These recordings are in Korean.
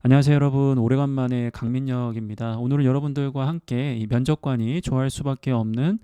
안녕하세요, 여러분. 오래간만에 강민혁입니다. 오늘은 여러분들과 함께 이 면접관이 좋아할 수밖에 없는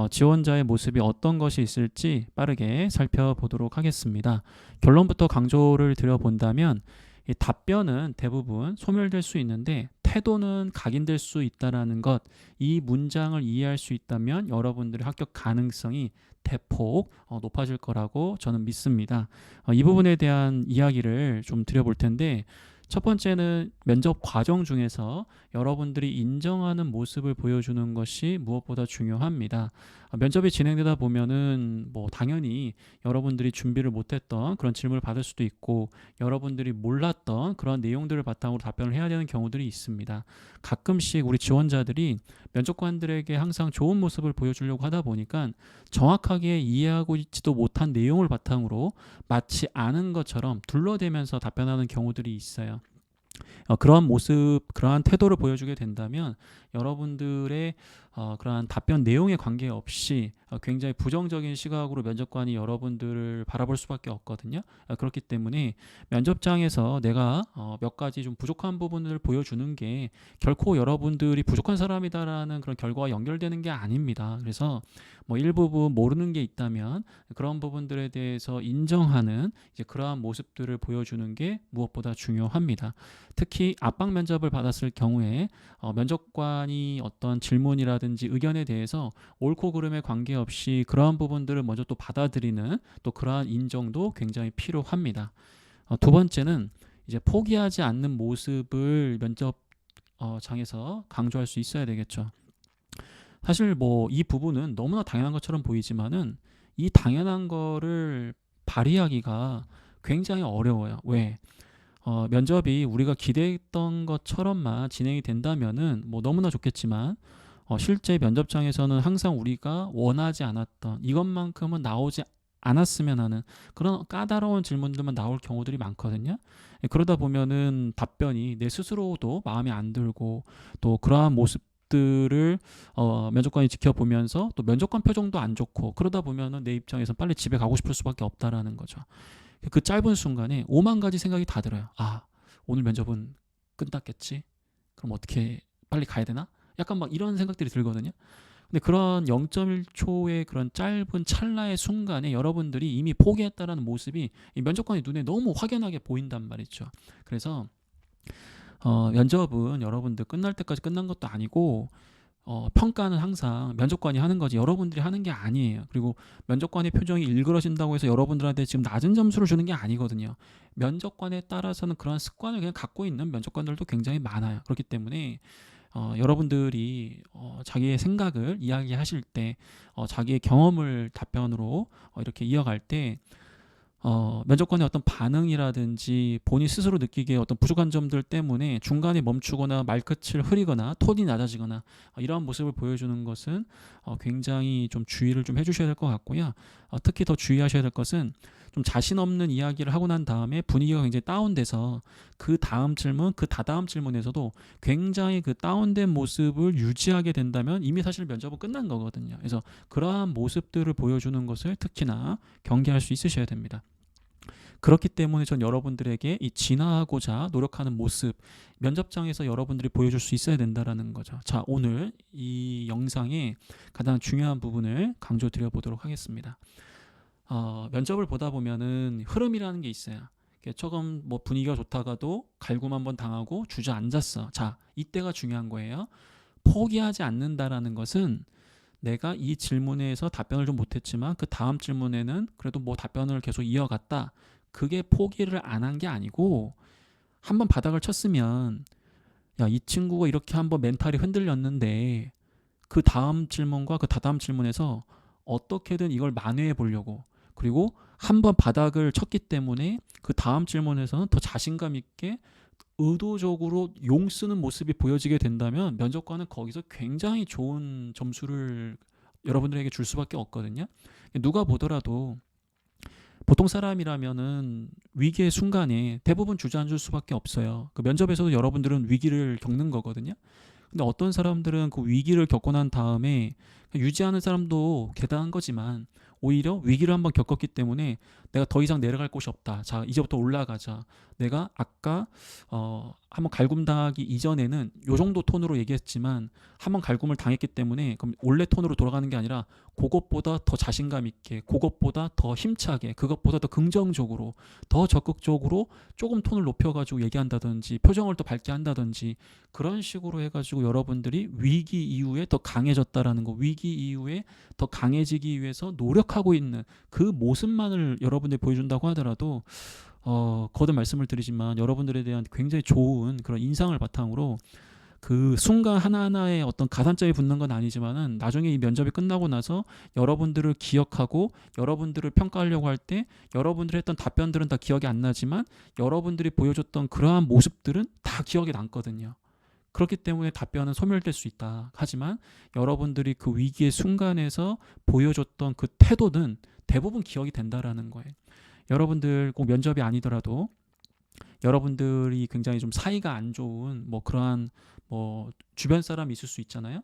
지원자의 모습이 어떤 것이 있을지 빠르게 살펴보도록 하겠습니다. 결론부터 강조를 드려본다면 이 답변은 대부분 소멸될 수 있는데 태도는 각인될 수 있다라는 것, 이 문장을 이해할 수 있다면 여러분들의 합격 가능성이 대폭 높아질 거라고 저는 믿습니다. 이 부분에 대한 이야기를 좀 드려볼 텐데, 첫 번째는 면접 과정 중에서 여러분들이 인정하는 모습을 보여주는 것이 무엇보다 중요합니다. 면접이 진행되다 보면은 뭐 당연히 여러분들이 준비를 못했던 그런 질문을 받을 수도 있고, 여러분들이 몰랐던 그런 내용들을 바탕으로 답변을 해야 되는 경우들이 있습니다. 가끔씩 우리 지원자들이 면접관들에게 항상 좋은 모습을 보여주려고 하다 보니까 정확하게 이해하고 있지도 못한 내용을 바탕으로 마치 아는 것처럼 둘러대면서 답변하는 경우들이 있어요. 그러한 모습, 그러한 태도를 보여주게 된다면 여러분들의 그러한 답변 내용에 관계없이 굉장히 부정적인 시각으로 면접관이 여러분들을 바라볼 수밖에 없거든요. 그렇기 때문에 면접장에서 내가 몇 가지 좀 부족한 부분을 보여주는 게 결코 여러분들이 부족한 사람이다라는 그런 결과와 연결되는 게 아닙니다. 그래서 뭐 일부분 모르는 게 있다면 그런 부분들에 대해서 인정하는 이제 그러한 모습들을 보여주는 게 무엇보다 중요합니다. 특히 압박 면접을 받았을 경우에 면접관이 어떤 질문이라든지 의견에 대해서 옳고 그름에 관계없이 그러한 부분들을 먼저 또 받아들이는 또 그러한 인정도 굉장히 필요합니다. 두 번째는 이제 포기하지 않는 모습을 면접 장에서 강조할 수 있어야 되겠죠. 사실 뭐 이 부분은 너무나 당연한 것처럼 보이지만은 이 당연한 거를 발휘하기가 굉장히 어려워요. 왜? 면접이 우리가 기대했던 것처럼만 진행이 된다면은 뭐 너무나 좋겠지만 실제 면접장에서는 항상 우리가 원하지 않았던 이것만큼은 나오지 않았으면 하는 그런 까다로운 질문들만 나올 경우들이 많거든요. 그러다 보면은 답변이 내 스스로도 마음에 안 들고 또 그러한 모습들을 면접관이 지켜보면서 또 면접관 표정도 안 좋고 그러다 보면은 내 입장에서 빨리 집에 가고 싶을 수밖에 없다라는 거죠. 그 짧은 순간에 오만 가지 생각이 다 들어요. 아, 오늘 면접은 끝났겠지? 그럼 어떻게 빨리 가야 되나? 약간 막 이런 생각들이 들거든요. 근데 그런 0.1초의 그런 짧은 찰나의 순간에 여러분들이 이미 포기했다라는 모습이 이 면접관의 눈에 너무 확연하게 보인단 말이죠. 그래서 면접은 여러분들 끝날 때까지 끝난 것도 아니고 평가는 항상 면접관이 하는 거지 여러분들이 하는 게 아니에요. 그리고 면접관의 표정이 일그러진다고 해서 여러분들한테 지금 낮은 점수를 주는 게 아니거든요. 면접관에 따라서는 그런 습관을 그냥 갖고 있는 면접관들도 굉장히 많아요. 그렇기 때문에 여러분들이 자기의 생각을 이야기하실 때 자기의 경험을 답변으로 이렇게 이어갈 때 면접관의 어떤 반응이라든지 본인 스스로 느끼기에 어떤 부족한 점들 때문에 중간에 멈추거나 말끝을 흐리거나 톤이 낮아지거나 이러한 모습을 보여주는 것은 굉장히 좀 주의를 좀 해주셔야 될 것 같고요. 특히 더 주의하셔야 될 것은 좀 자신 없는 이야기를 하고 난 다음에 분위기가 굉장히 다운돼서 그 다음 질문, 그 다다음 질문에서도 굉장히 그 다운된 모습을 유지하게 된다면 이미 사실 면접은 끝난 거거든요. 그래서 그러한 모습들을 보여주는 것을 특히나 경계할 수 있으셔야 됩니다. 그렇기 때문에 전 여러분들에게 이 진화하고자 노력하는 모습, 면접장에서 여러분들이 보여줄 수 있어야 된다라는 거죠. 자, 오늘 이 영상의 가장 중요한 부분을 강조드려 보도록 하겠습니다. 면접을 보다 보면은 흐름이라는 게 있어요. 조금 뭐 분위기가 좋다가도 갈굼 한번 당하고 주저앉았어. 자, 이때가 중요한 거예요. 포기하지 않는다라는 것은 내가 이 질문에서 답변을 좀 못했지만 그 다음 질문에는 그래도 뭐 답변을 계속 이어갔다. 그게 포기를 안 한 게 아니고 한번 바닥을 쳤으면 야, 이 친구가 이렇게 한번 멘탈이 흔들렸는데 그 다음 질문과 그 다다음 질문에서 어떻게든 이걸 만회해 보려고 그리고 한번 바닥을 쳤기 때문에 그 다음 질문에서는 더 자신감 있게 의도적으로 용 쓰는 모습이 보여지게 된다면 면접관은 거기서 굉장히 좋은 점수를 여러분들에게 줄 수밖에 없거든요. 누가 보더라도 보통 사람이라면은 위기의 순간에 대부분 주저앉을 수밖에 없어요. 그 면접에서도 여러분들은 위기를 겪는 거거든요. 근데 어떤 사람들은 그 위기를 겪고 난 다음에 유지하는 사람도 대단한 거지만 오히려 위기를 한번 겪었기 때문에 내가 더 이상 내려갈 곳이 없다. 자, 이제부터 올라가자. 내가 아까 한번 갈굼당하기 이전에는 요 정도 톤으로 얘기했지만 한번 갈굼을 당했기 때문에 그럼 원래 톤으로 돌아가는 게 아니라 그것보다 더 자신감 있게, 그것보다 더 힘차게, 그것보다 더 긍정적으로, 더 적극적으로 조금 톤을 높여가지고 얘기한다든지 표정을 더 밝게 한다든지 그런 식으로 해가지고 여러분들이 위기 이후에 더 강해졌다라는 거, 위기 이후에 더 강해지기 위해서 노력하고 있는 그 모습만을 여러분들이 보여준다고 하더라도 거듭 말씀을 드리지만 여러분들에 대한 굉장히 좋은 그런 인상을 바탕으로 그 순간 하나하나의 어떤 가산점이 붙는 건 아니지만은 나중에 이 면접이 끝나고 나서 여러분들을 기억하고 여러분들을 평가하려고 할 때 여러분들이 했던 답변들은 다 기억이 안 나지만 여러분들이 보여줬던 그러한 모습들은 다 기억에 남거든요. 그렇기 때문에 답변은 소멸될 수 있다. 하지만 여러분들이 그 위기의 순간에서 보여줬던 그 태도는 대부분 기억이 된다라는 거예요. 여러분들 꼭 면접이 아니더라도 여러분들이 굉장히 좀 사이가 안 좋은 뭐 그러한 뭐 주변 사람이 있을 수 있잖아요.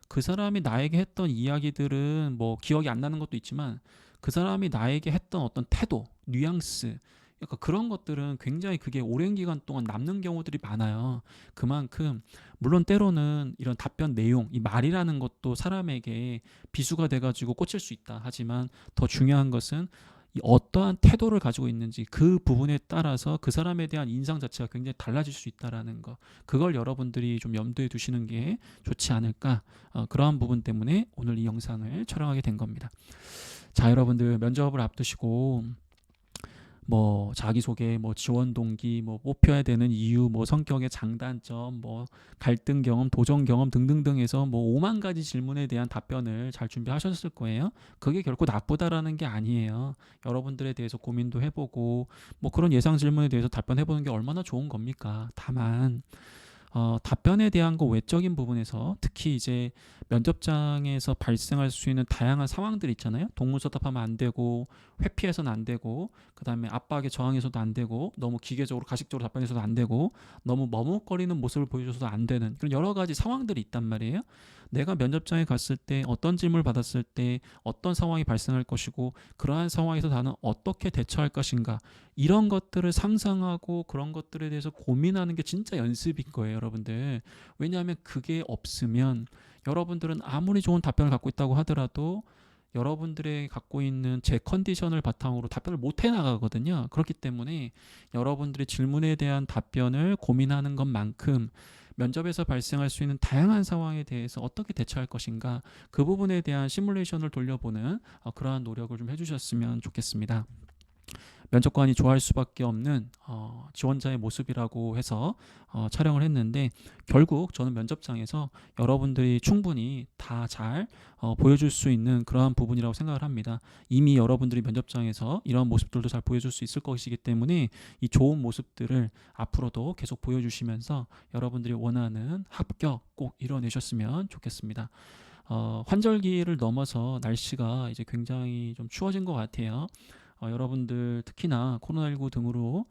그 사람이 나에게 했던 이야기들은 뭐 기억이 안 나는 것도 있지만 그 사람이 나에게 했던 어떤 태도, 뉘앙스, 약간 그런 것들은 굉장히 그게 오랜 기간 동안 남는 경우들이 많아요. 그만큼 물론 때로는 이런 답변 내용, 이 말이라는 것도 사람에게 비수가 돼가지고 꽂힐 수 있다. 하지만 더 중요한 것은 이 어떠한 태도를 가지고 있는지 그 부분에 따라서 그 사람에 대한 인상 자체가 굉장히 달라질 수 있다라는 거, 그걸 여러분들이 좀 염두에 두시는 게 좋지 않을까, 그러한 부분 때문에 오늘 이 영상을 촬영하게 된 겁니다. 자, 여러분들 면접을 앞두시고 뭐 자기소개, 뭐 지원 동기, 뭐 뽑혀야 되는 이유, 뭐 성격의 장단점, 뭐 갈등 경험, 도전 경험 등등등 해서 뭐 5만 가지 질문에 대한 답변을 잘 준비하셨을 거예요. 그게 결코 나쁘다라는 게 아니에요. 여러분들에 대해서 고민도 해보고 뭐 그런 예상 질문에 대해서 답변해보는 게 얼마나 좋은 겁니까? 다만 답변에 대한 거 외적인 부분에서 특히 이제 면접장에서 발생할 수 있는 다양한 상황들 있잖아요. 동문서답하면 안 되고 회피해서는 안 되고 그다음에 압박에 저항해서도 안 되고 너무 기계적으로 가식적으로 답변해서도 안 되고 너무 머뭇거리는 모습을 보여줘서도 안 되는 그런 여러 가지 상황들이 있단 말이에요. 내가 면접장에 갔을 때 어떤 질문을 받았을 때 어떤 상황이 발생할 것이고 그러한 상황에서 나는 어떻게 대처할 것인가, 이런 것들을 상상하고 그런 것들에 대해서 고민하는 게 진짜 연습인 거예요, 여러분들. 왜냐하면 그게 없으면 여러분들은 아무리 좋은 답변을 갖고 있다고 하더라도 여러분들의 갖고 있는 제 컨디션을 바탕으로 답변을 못 해나가거든요. 그렇기 때문에 여러분들의 질문에 대한 답변을 고민하는 것만큼 면접에서 발생할 수 있는 다양한 상황에 대해서 어떻게 대처할 것인가, 그 부분에 대한 시뮬레이션을 돌려보는 그러한 노력을 좀 해주셨으면 좋겠습니다. 면접관이 좋아할 수밖에 없는 지원자의 모습이라고 해서 촬영을 했는데 결국 저는 면접장에서 여러분들이 충분히 다 잘 보여줄 수 있는 그러한 부분이라고 생각을 합니다. 이미 여러분들이 면접장에서 이런 모습들도 잘 보여줄 수 있을 것이기 때문에 이 좋은 모습들을 앞으로도 계속 보여주시면서 여러분들이 원하는 합격 꼭 이뤄내셨으면 좋겠습니다. 환절기를 넘어서 날씨가 이제 굉장히 좀 추워진 것 같아요. 여러분들 특히나 코로나19 등으로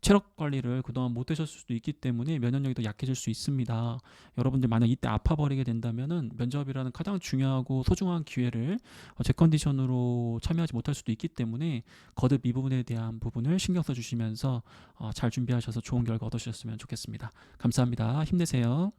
체력 관리를 그동안 못 하셨을 수도 있기 때문에 면역력이 더 약해질 수 있습니다. 여러분들 만약 이때 아파버리게 된다면은 면접이라는 가장 중요하고 소중한 기회를 제 컨디션으로 참여하지 못할 수도 있기 때문에 거듭 이 부분에 대한 부분을 신경 써주시면서 잘 준비하셔서 좋은 결과 얻으셨으면 좋겠습니다. 감사합니다. 힘내세요.